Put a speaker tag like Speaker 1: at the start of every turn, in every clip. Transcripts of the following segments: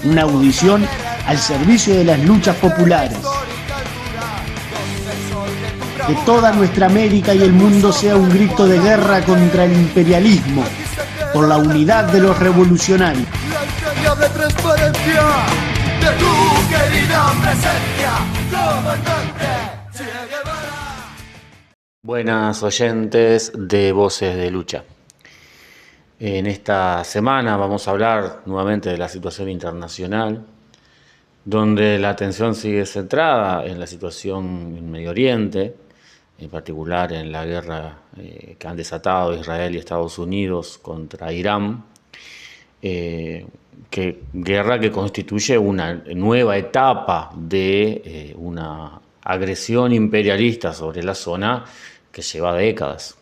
Speaker 1: una audición al servicio de las luchas populares. Que toda nuestra América y el mundo sea un grito de guerra contra el imperialismo, por la unidad de los revolucionarios.
Speaker 2: De transparencia de tu querida presencia, comandante Che Guevara.
Speaker 3: Buenas oyentes de Voces de Lucha. En esta semana vamos a hablar nuevamente de la situación internacional, donde la atención sigue centrada en la situación en Medio Oriente, en particular en la guerra que han desatado Israel y Estados Unidos contra Irán. Guerra que constituye una nueva etapa de una agresión imperialista sobre la zona que lleva décadas.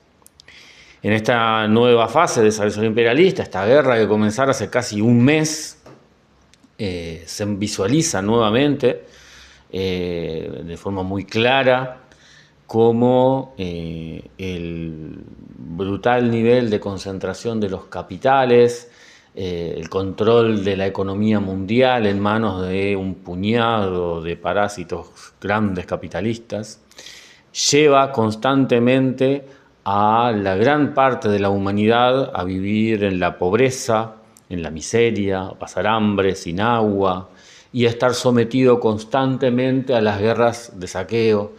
Speaker 3: En esta nueva fase de esa agresión imperialista, esta guerra que comenzara hace casi un mes, se visualiza nuevamente de forma muy clara cómo el brutal nivel de concentración de los capitales, el control de la economía mundial en manos de un puñado de parásitos grandes capitalistas, lleva constantemente a la gran parte de la humanidad a vivir en la pobreza, en la miseria, a pasar hambre, sin agua, y a estar sometido constantemente a las guerras de saqueo,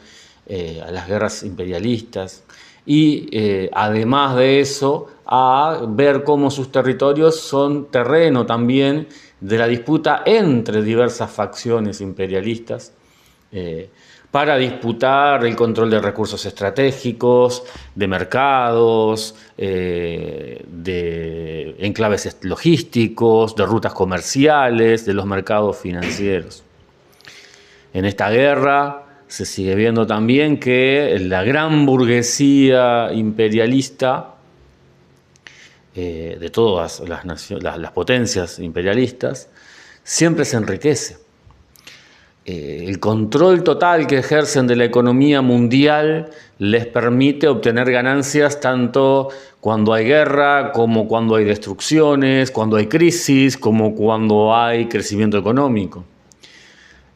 Speaker 3: a las guerras imperialistas, y además de eso, a ver cómo sus territorios son terreno también de la disputa entre diversas facciones imperialistas para disputar el control de recursos estratégicos, de mercados, de enclaves logísticos, de rutas comerciales, de los mercados financieros. En esta guerra se sigue viendo también que la gran burguesía imperialista de todas las potencias imperialistas siempre se enriquece. El control total que ejercen de la economía mundial les permite obtener ganancias tanto cuando hay guerra, como cuando hay destrucciones, cuando hay crisis, como cuando hay crecimiento económico.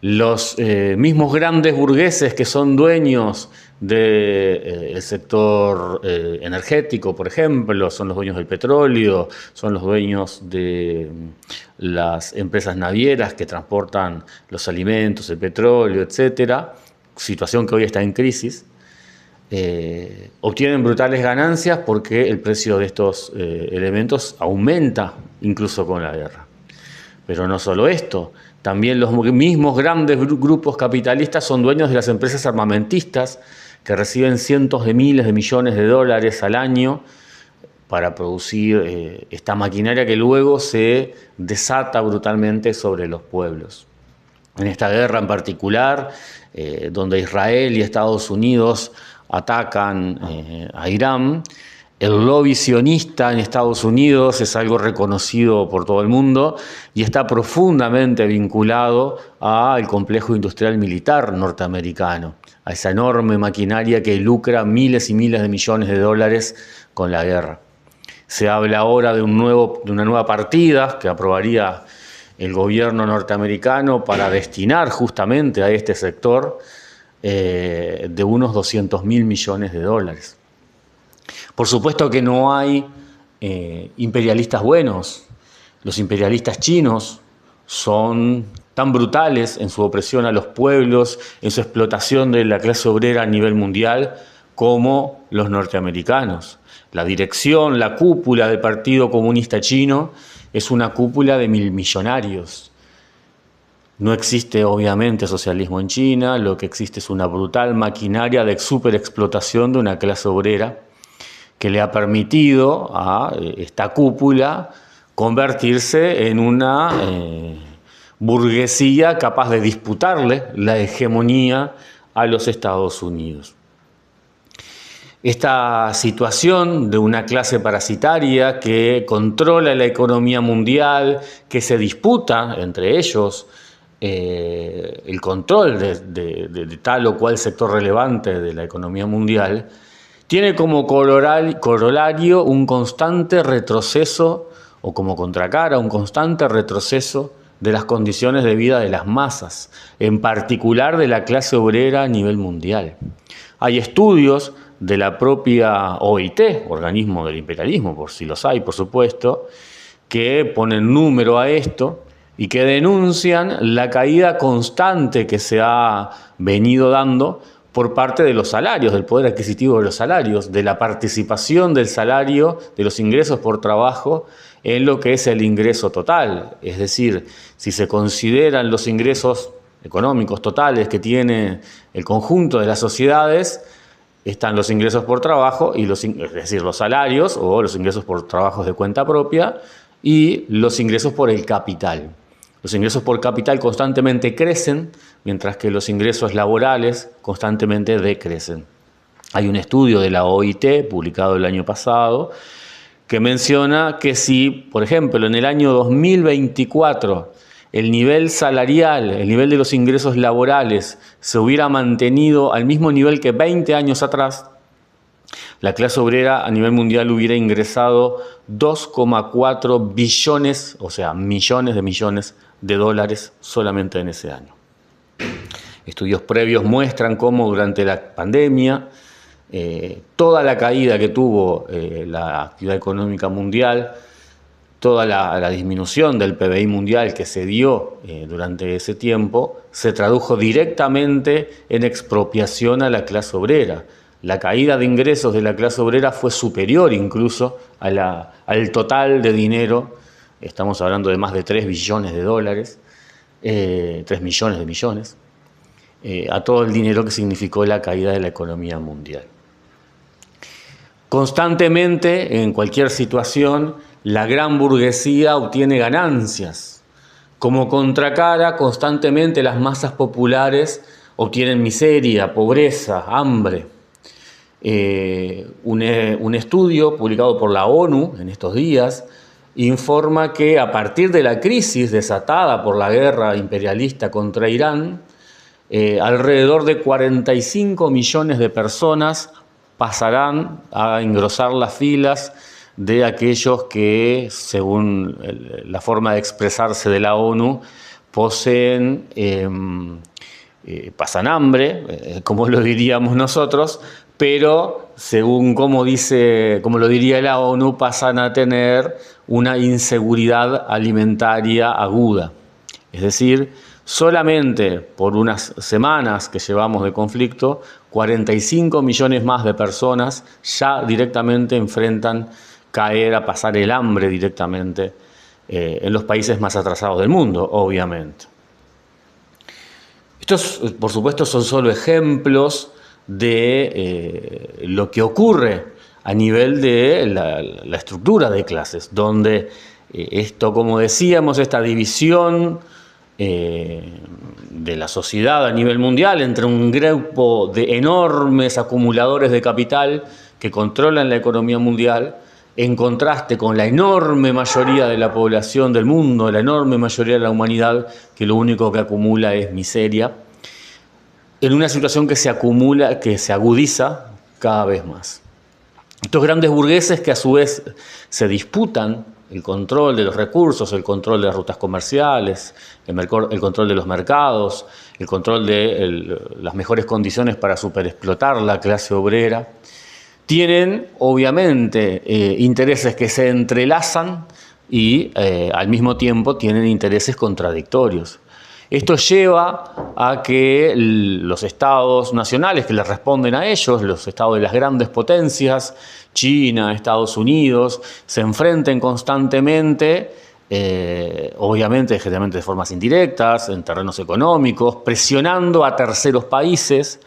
Speaker 3: Los mismos grandes burgueses que son dueños del sector energético, por ejemplo, son los dueños del petróleo, son los dueños de las empresas navieras que transportan los alimentos, el petróleo, etcétera, situación que hoy está en crisis, obtienen brutales ganancias porque el precio de estos elementos aumenta incluso con la guerra. Pero no solo esto, también los mismos grandes grupos capitalistas son dueños de las empresas armamentistas que reciben cientos de miles de millones de dólares al año para producir esta maquinaria que luego se desata brutalmente sobre los pueblos. En esta guerra en particular, donde Israel y Estados Unidos atacan a Irán, el lobby sionista en Estados Unidos es algo reconocido por todo el mundo y está profundamente vinculado al complejo industrial militar norteamericano, a esa enorme maquinaria que lucra miles y miles de millones de dólares con la guerra. Se habla ahora de una nueva partida que aprobaría el gobierno norteamericano para destinar justamente a este sector de unos 200.000 millones de dólares. Por supuesto que no hay imperialistas buenos. Los imperialistas chinos son tan brutales en su opresión a los pueblos, en su explotación de la clase obrera a nivel mundial, como los norteamericanos. La dirección, la cúpula del Partido Comunista Chino es una cúpula de millonarios. No existe obviamente socialismo en China, lo que existe es una brutal maquinaria de superexplotación de una clase obrera que le ha permitido a esta cúpula convertirse en una burguesía capaz de disputarle la hegemonía a los Estados Unidos. Esta situación de una clase parasitaria que controla la economía mundial, que se disputa entre ellos el control de tal o cual sector relevante de la economía mundial, tiene como corolario un constante retroceso, o como contracara, un constante retroceso de las condiciones de vida de las masas, en particular de la clase obrera a nivel mundial. Hay estudios de la propia OIT, organismo del imperialismo, por si los hay, por supuesto, que ponen número a esto y que denuncian la caída constante que se ha venido dando por parte de los salarios, del poder adquisitivo de los salarios, de la participación del salario, de los ingresos por trabajo en lo que es el ingreso total. Es decir, si se consideran los ingresos económicos totales que tiene el conjunto de las sociedades, están los ingresos por trabajo, es decir, los salarios o los ingresos por trabajos de cuenta propia y los ingresos por el capital. Los ingresos por capital constantemente crecen, mientras que los ingresos laborales constantemente decrecen. Hay un estudio de la OIT, publicado el año pasado, que menciona que si, por ejemplo, en el año 2024, el nivel salarial, el nivel de los ingresos laborales, se hubiera mantenido al mismo nivel que 20 años atrás, la clase obrera a nivel mundial hubiera ingresado 2,4 billones, o sea, millones de dólares solamente en ese año. Estudios previos muestran cómo durante la pandemia, toda la caída que tuvo la actividad económica mundial, toda la disminución del PBI mundial que se dio durante ese tiempo, se tradujo directamente en expropiación a la clase obrera. La caída de ingresos de la clase obrera fue superior incluso al total de dinero. Estamos hablando de más de 3 billones de dólares, 3 millones de millones, a todo el dinero que significó la caída de la economía mundial. Constantemente, en cualquier situación, la gran burguesía obtiene ganancias. Como contracara, constantemente las masas populares obtienen miseria, pobreza, hambre. Un estudio publicado por la ONU en estos días informa que a partir de la crisis desatada por la guerra imperialista contra Irán, alrededor de 45 millones de personas pasarán a engrosar las filas de aquellos que, según la forma de expresarse de la ONU, poseen, pasan hambre, como lo diríamos nosotros, pero según como lo diría la ONU, pasan a tener una inseguridad alimentaria aguda. Es decir, solamente por unas semanas que llevamos de conflicto, 45 millones más de personas ya directamente enfrentan caer a pasar el hambre directamente en los países más atrasados del mundo, obviamente. Estos, por supuesto, son solo ejemplos de lo que ocurre a nivel de la estructura de clases, donde esto, como decíamos, esta división de la sociedad a nivel mundial entre un grupo de enormes acumuladores de capital que controlan la economía mundial, en contraste con la enorme mayoría de la población del mundo, la enorme mayoría de la humanidad, que lo único que acumula es miseria, en una situación que se acumula, que se agudiza cada vez más. Estos grandes burgueses que a su vez se disputan el control de los recursos, el control de las rutas comerciales, el control de los mercados, el control de las mejores condiciones para superexplotar la clase obrera, tienen obviamente intereses que se entrelazan y al mismo tiempo tienen intereses contradictorios. Esto lleva a que los estados nacionales que les responden a ellos, los estados de las grandes potencias, China, Estados Unidos, se enfrenten constantemente, obviamente, generalmente de formas indirectas, en terrenos económicos, presionando a terceros países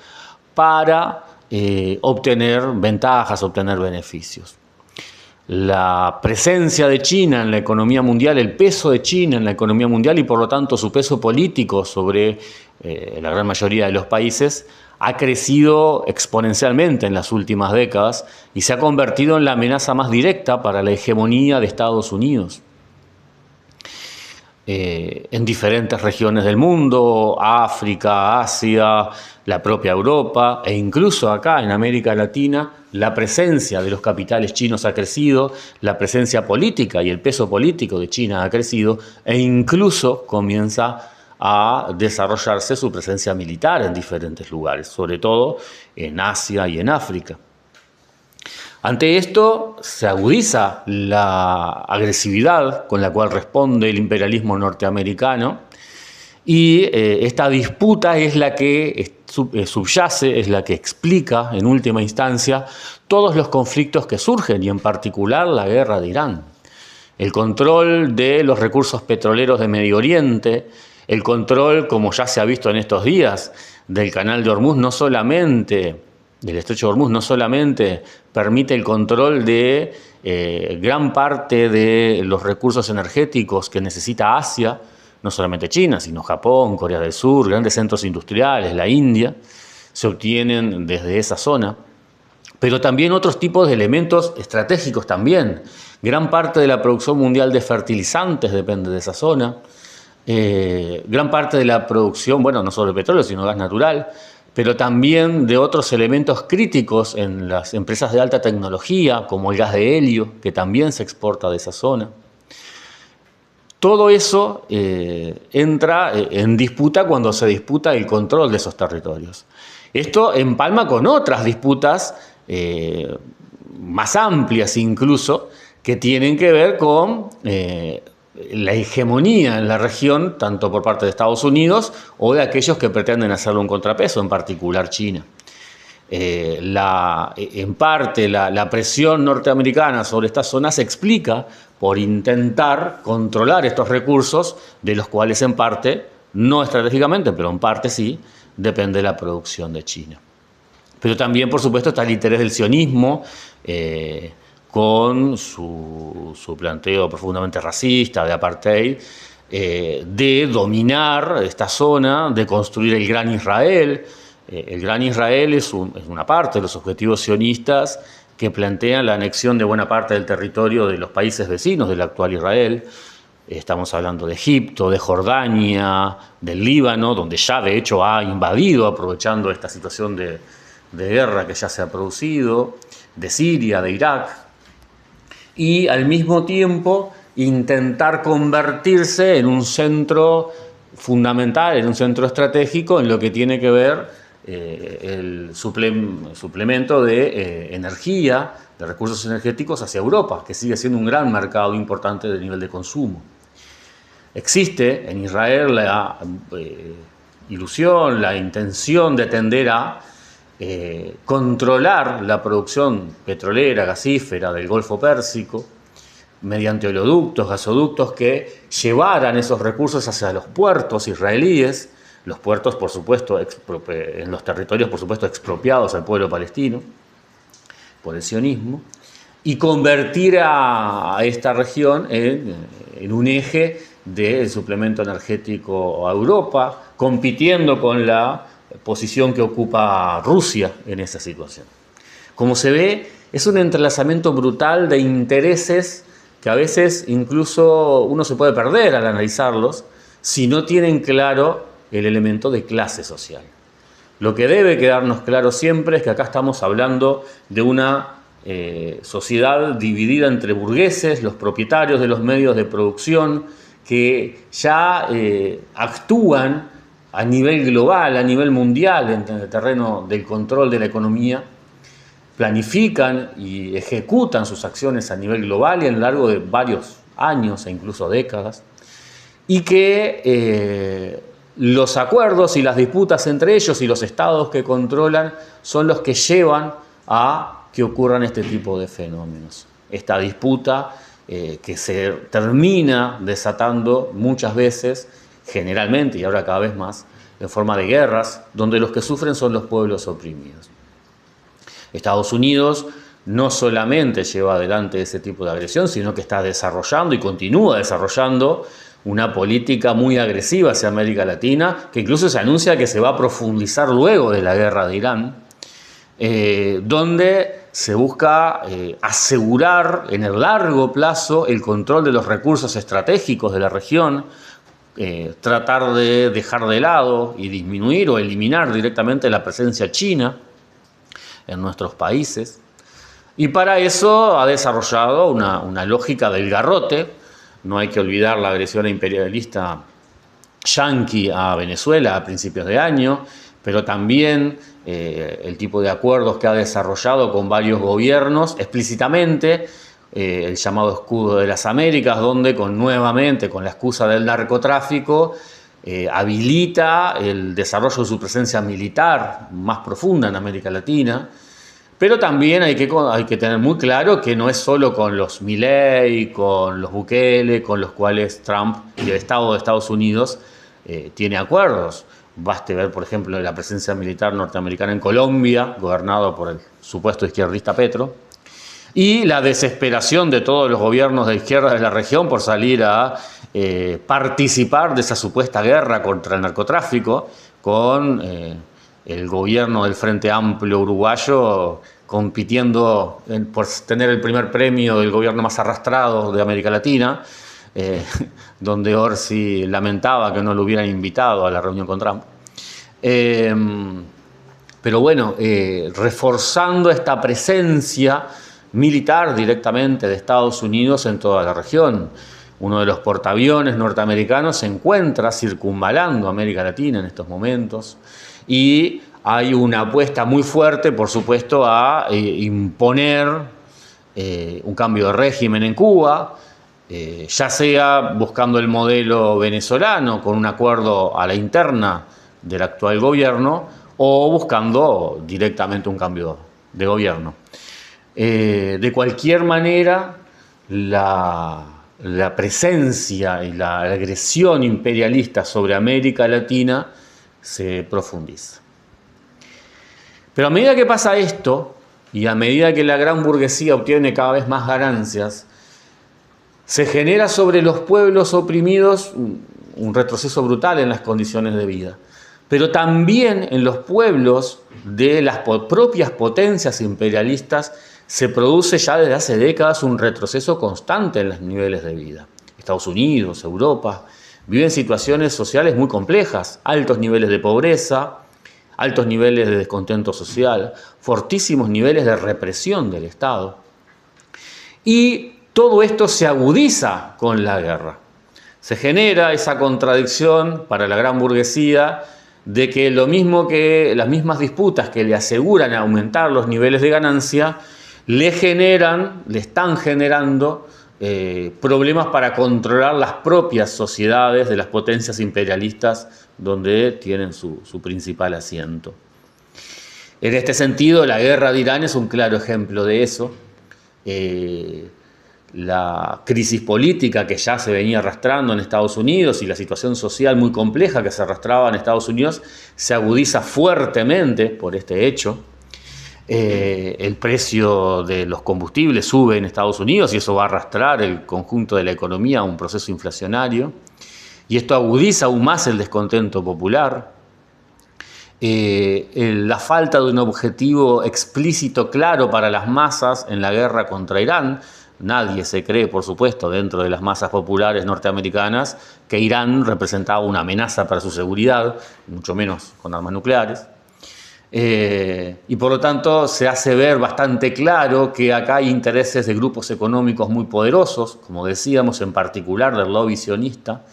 Speaker 3: para obtener ventajas, obtener beneficios. La presencia de China en la economía mundial, el peso de China en la economía mundial y por lo tanto su peso político sobre la gran mayoría de los países ha crecido exponencialmente en las últimas décadas y se ha convertido en la amenaza más directa para la hegemonía de Estados Unidos. En diferentes regiones del mundo, África, Asia, la propia Europa e incluso acá en América Latina, la presencia de los capitales chinos ha crecido, la presencia política y el peso político de China ha crecido, e incluso comienza a desarrollarse su presencia militar en diferentes lugares, sobre todo en Asia y en África. Ante esto se agudiza la agresividad con la cual responde el imperialismo norteamericano, y esta disputa es la que subyace, es la que explica en última instancia todos los conflictos que surgen, y en particular la guerra de Irán. El control de los recursos petroleros de Medio Oriente, el control, como ya se ha visto en estos días, del canal de Hormuz, no solamente del estrecho de Hormuz, no solamente permite el control de gran parte de los recursos energéticos que necesita Asia, no solamente China, sino Japón, Corea del Sur, grandes centros industriales, la India, se obtienen desde esa zona, pero también otros tipos de elementos estratégicos también. Gran parte de la producción mundial de fertilizantes depende de esa zona, gran parte de la producción, bueno, no solo de petróleo, sino gas natural, pero también de otros elementos críticos en las empresas de alta tecnología, como el gas de helio, que también se exporta de esa zona. Todo eso entra en disputa cuando se disputa el control de esos territorios. Esto empalma con otras disputas más amplias incluso, que tienen que ver con la hegemonía en la región, tanto por parte de Estados Unidos o de aquellos que pretenden hacerle un contrapeso, en particular China. En parte la presión norteamericana sobre esta zona se explica por intentar controlar estos recursos, de los cuales en parte, no estratégicamente, pero en parte sí, depende la producción de China. Pero también, por supuesto, está el interés del sionismo, con su planteo profundamente racista, de apartheid, de dominar esta zona, de construir el Gran Israel. El Gran Israel es una parte de los objetivos sionistas que plantean la anexión de buena parte del territorio de los países vecinos del actual Israel. Estamos hablando de Egipto, de Jordania, del Líbano, donde ya de hecho ha invadido, aprovechando esta situación de guerra que ya se ha producido, de Siria, de Irak, y al mismo tiempo intentar convertirse en un centro fundamental, en un centro estratégico en lo que tiene que ver el suplemento de energía, de recursos energéticos hacia Europa, que sigue siendo un gran mercado importante de nivel de consumo. Existe en Israel la ilusión, la intención de tender a controlar la producción petrolera, gasífera del Golfo Pérsico mediante oleoductos, gasoductos que llevaran esos recursos hacia los puertos israelíes, los puertos, por supuesto, en los territorios, por supuesto, expropiados al pueblo palestino por el sionismo, y convertir a esta región en un eje del suplemento energético a Europa, compitiendo con la posición que ocupa Rusia en esa situación. Como se ve, es un entrelazamiento brutal de intereses que a veces incluso uno se puede perder al analizarlos si no tienen claro el elemento de clase social. Lo que debe quedarnos claro siempre es que acá estamos hablando de una sociedad dividida entre burgueses, los propietarios de los medios de producción, que ya actúan a nivel global, a nivel mundial, en el terreno del control de la economía, planifican y ejecutan sus acciones a nivel global y a lo largo de varios años e incluso décadas, y que los acuerdos y las disputas entre ellos y los estados que controlan son los que llevan a que ocurran este tipo de fenómenos. Esta disputa que se termina desatando muchas veces, generalmente y ahora cada vez más, en forma de guerras, donde los que sufren son los pueblos oprimidos. Estados Unidos no solamente lleva adelante ese tipo de agresión, sino que está desarrollando y continúa desarrollando una política muy agresiva hacia América Latina, que incluso se anuncia que se va a profundizar luego de la guerra de Irán, donde se busca asegurar en el largo plazo el control de los recursos estratégicos de la región, tratar de dejar de lado y disminuir o eliminar directamente la presencia china en nuestros países, Y para eso ha desarrollado una lógica del garrote. No hay que olvidar la agresión imperialista yanqui a Venezuela a principios de año, pero también el tipo de acuerdos que ha desarrollado con varios gobiernos explícitamente, el llamado Escudo de las Américas, donde nuevamente con la excusa del narcotráfico habilita el desarrollo de su presencia militar más profunda en América Latina. Pero también hay que tener muy claro que no es solo con los Milei, con los Bukele, con los cuales Trump y el Estado de Estados Unidos tiene acuerdos. Baste ver, por ejemplo, la presencia militar norteamericana en Colombia, gobernado por el supuesto izquierdista Petro, y la desesperación de todos los gobiernos de izquierda de la región por salir a participar de esa supuesta guerra contra el narcotráfico, con el gobierno del Frente Amplio uruguayo compitiendo por tener el primer premio del gobierno más arrastrado de América Latina, donde Orsi lamentaba que no lo hubieran invitado a la reunión con Trump. Pero bueno, reforzando esta presencia militar directamente de Estados Unidos en toda la región. Uno de los portaaviones norteamericanos se encuentra circunvalando América Latina en estos momentos y hay una apuesta muy fuerte, por supuesto, a imponer un cambio de régimen en Cuba, ya sea buscando el modelo venezolano con un acuerdo a la interna del actual gobierno o buscando directamente un cambio de gobierno. De cualquier manera, la presencia y la agresión imperialista sobre América Latina se profundiza. Pero a medida que pasa esto, y a medida que la gran burguesía obtiene cada vez más ganancias, se genera sobre los pueblos oprimidos un retroceso brutal en las condiciones de vida. Pero también en los pueblos de las propias potencias imperialistas se produce ya desde hace décadas un retroceso constante en los niveles de vida. Estados Unidos, Europa, viven situaciones sociales muy complejas, altos niveles de pobreza, altos niveles de descontento social, fortísimos niveles de represión del Estado. Y todo esto se agudiza con la guerra. Se genera esa contradicción para la gran burguesía de que lo mismo que las mismas disputas que le aseguran aumentar los niveles de ganancia, le están generando problemas para controlar las propias sociedades de las potencias imperialistas donde tienen su principal asiento. En este sentido, la guerra de Irán es un claro ejemplo de eso. La crisis política que ya se venía arrastrando en Estados Unidos y la situación social muy compleja que se arrastraba en Estados Unidos se agudiza fuertemente por este hecho. El precio de los combustibles sube en Estados Unidos y eso va a arrastrar el conjunto de la economía a un proceso inflacionario. Y esto agudiza aún más el descontento popular. La falta de un objetivo explícito claro para las masas en la guerra contra Irán. Nadie se cree, por supuesto, dentro de las masas populares norteamericanas, que Irán representaba una amenaza para su seguridad, mucho menos con armas nucleares. Y por lo tanto se hace ver bastante claro que acá hay intereses de grupos económicos muy poderosos, como decíamos, en particular del lobby sionista,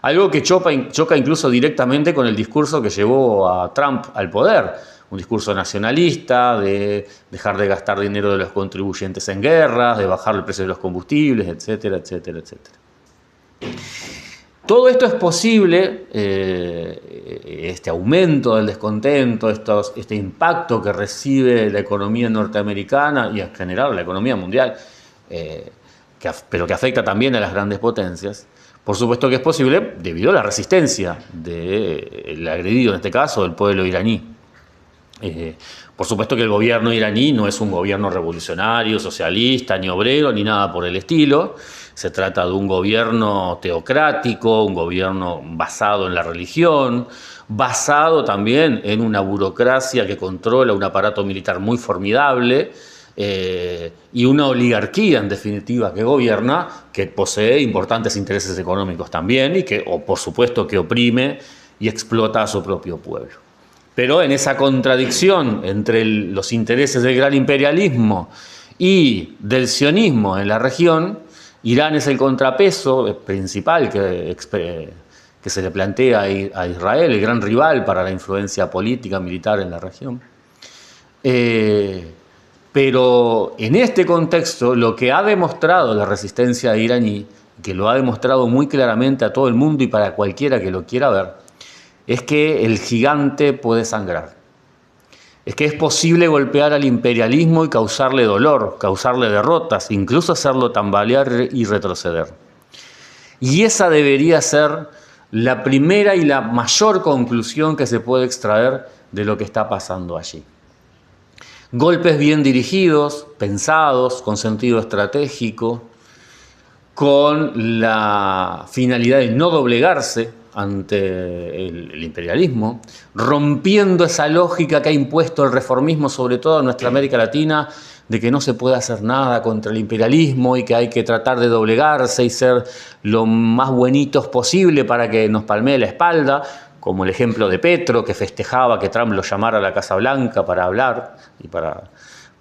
Speaker 3: algo que choca incluso directamente con el discurso que llevó a Trump al poder, un discurso nacionalista, de dejar de gastar dinero de los contribuyentes en guerras, de bajar el precio de los combustibles, etcétera, etcétera, etcétera. Todo esto es posible, este aumento del descontento, este impacto que recibe la economía norteamericana y en general la economía mundial, pero que afecta también a las grandes potencias. Por supuesto que es posible debido a la resistencia del agredido, en este caso, del pueblo iraní. Por supuesto que el gobierno iraní no es un gobierno revolucionario, socialista, ni obrero, ni nada por el estilo. Se trata de un gobierno teocrático, un gobierno basado en la religión, basado también en una burocracia que controla un aparato militar muy formidable y una oligarquía, en definitiva, que gobierna, que posee importantes intereses económicos también y que, por supuesto, que oprime y explota a su propio pueblo. Pero en esa contradicción entre los intereses del gran imperialismo y del sionismo en la región, Irán es el contrapeso principal que se le plantea a Israel, el gran rival para la influencia política, militar en la región. Pero en este contexto, lo que ha demostrado la resistencia iraní, que lo ha demostrado muy claramente a todo el mundo y para cualquiera que lo quiera ver, es que el gigante puede sangrar. Es que es posible golpear al imperialismo y causarle dolor, causarle derrotas, incluso hacerlo tambalear y retroceder. Y esa debería ser la primera y la mayor conclusión que se puede extraer de lo que está pasando allí. Golpes bien dirigidos, pensados, con sentido estratégico, con la finalidad de no doblegarse ante el imperialismo, rompiendo esa lógica que ha impuesto el reformismo, sobre todo en nuestra América Latina, de que no se puede hacer nada contra el imperialismo y que hay que tratar de doblegarse y ser lo más buenitos posible para que nos palmee la espalda, como el ejemplo de Petro, que festejaba que Trump lo llamara a la Casa Blanca para hablar y para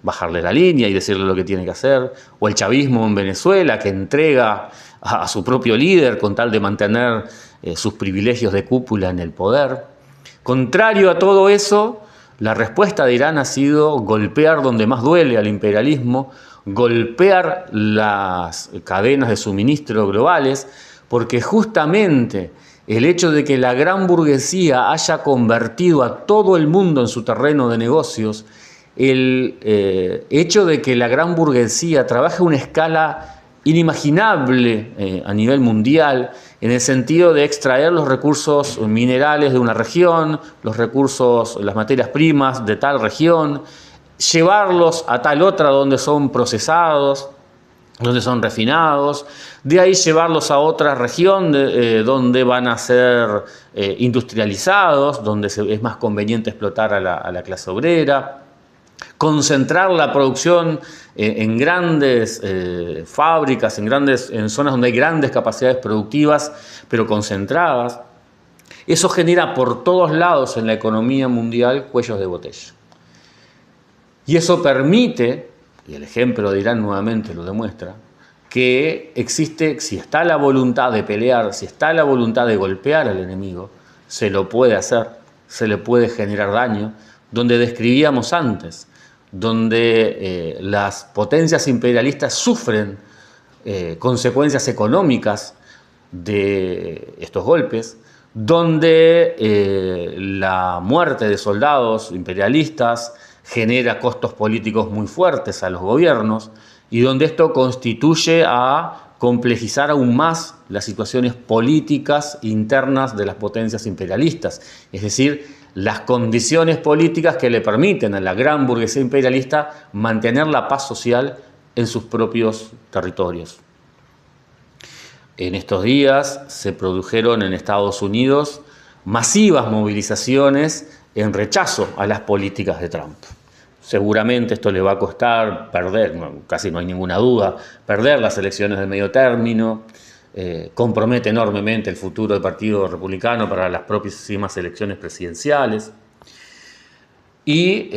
Speaker 3: bajarle la línea y decirle lo que tiene que hacer, o el chavismo en Venezuela, que entrega a su propio líder con tal de mantener sus privilegios de cúpula en el poder. Contrario a todo eso, la respuesta de Irán ha sido golpear donde más duele al imperialismo, golpear las cadenas de suministro globales, porque justamente el hecho de que la gran burguesía haya convertido a todo el mundo en su terreno de negocios, el hecho de que la gran burguesía trabaje a una escala inimaginable a nivel mundial, en el sentido de extraer los recursos minerales de una región, los recursos, las materias primas de tal región, llevarlos a tal otra donde son procesados, donde son refinados, de ahí llevarlos a otra región donde van a ser industrializados, donde es más conveniente explotar a la clase obrera, concentrar la producción en grandes fábricas, en zonas donde hay grandes capacidades productivas, pero concentradas. Eso genera por todos lados en la economía mundial cuellos de botella. Y eso permite, y el ejemplo de Irán nuevamente lo demuestra, que existe, si está la voluntad de pelear, si está la voluntad de golpear al enemigo, se lo puede hacer, se le puede generar daño, donde describíamos antes, donde las potencias imperialistas sufren consecuencias económicas de estos golpes, donde la muerte de soldados imperialistas genera costos políticos muy fuertes a los gobiernos y donde esto constituye a complejizar aún más las situaciones políticas internas de las potencias imperialistas, es decir, las condiciones políticas que le permiten a la gran burguesía imperialista mantener la paz social en sus propios territorios. En estos días se produjeron en Estados Unidos masivas movilizaciones en rechazo a las políticas de Trump. Seguramente esto le va a costar perder, casi no hay ninguna duda, perder las elecciones de medio término, compromete enormemente el futuro del Partido Republicano para las próximas elecciones presidenciales y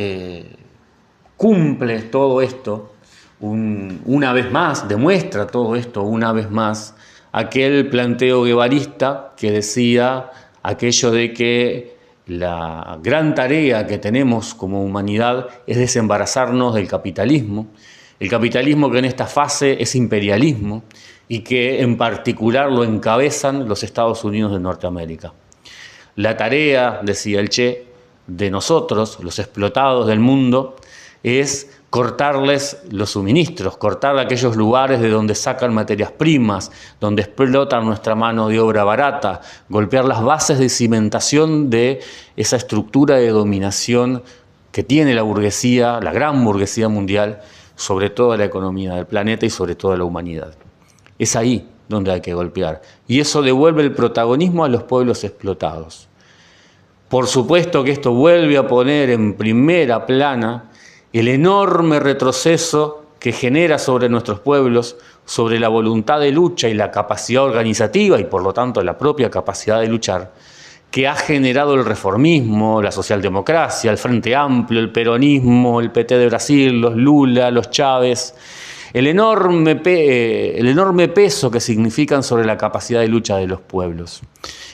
Speaker 3: cumple todo esto una vez más, demuestra todo esto una vez más aquel planteo guevarista que decía aquello de que la gran tarea que tenemos como humanidad es desembarazarnos del capitalismo, el capitalismo que en esta fase es imperialismo y que en particular lo encabezan los Estados Unidos de Norteamérica. La tarea, decía el Che, de nosotros, los explotados del mundo, es cortarles los suministros, cortar aquellos lugares de donde sacan materias primas, donde explotan nuestra mano de obra barata, golpear las bases de cimentación de esa estructura de dominación que tiene la burguesía, la gran burguesía mundial, sobre toda la economía del planeta y sobre toda la humanidad. Es ahí donde hay que golpear. Y eso devuelve el protagonismo a los pueblos explotados. Por supuesto que esto vuelve a poner en primera plana el enorme retroceso que genera sobre nuestros pueblos, sobre la voluntad de lucha y la capacidad organizativa y por lo tanto la propia capacidad de luchar, que ha generado el reformismo, la socialdemocracia, el Frente Amplio, el peronismo, el PT de Brasil, los Lula, los Chávez, el enorme peso que significan sobre la capacidad de lucha de los pueblos,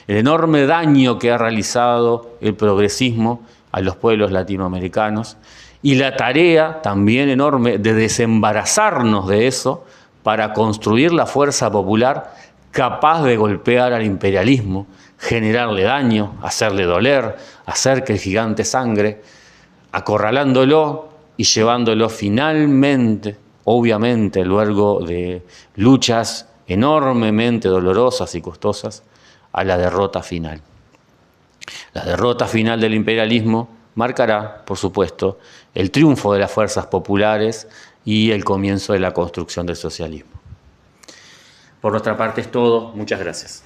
Speaker 3: el enorme daño que ha realizado el progresismo a los pueblos latinoamericanos y la tarea también enorme de desembarazarnos de eso para construir la fuerza popular capaz de golpear al imperialismo, generarle daño, hacerle doler, hacer que el gigante sangre, acorralándolo y llevándolo finalmente, obviamente, luego de luchas enormemente dolorosas y costosas, a la derrota final. La derrota final del imperialismo marcará, por supuesto, el triunfo de las fuerzas populares y el comienzo de la construcción del socialismo. Por nuestra parte es todo. Muchas gracias.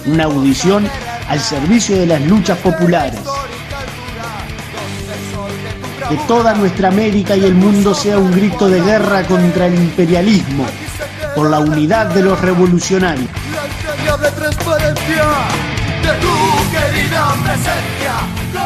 Speaker 1: Una audición al servicio de las luchas populares. Que toda nuestra América y el mundo sea un grito de guerra contra el imperialismo, por la unidad de los revolucionarios.
Speaker 2: La entrañable transparencia de tu querida presencia.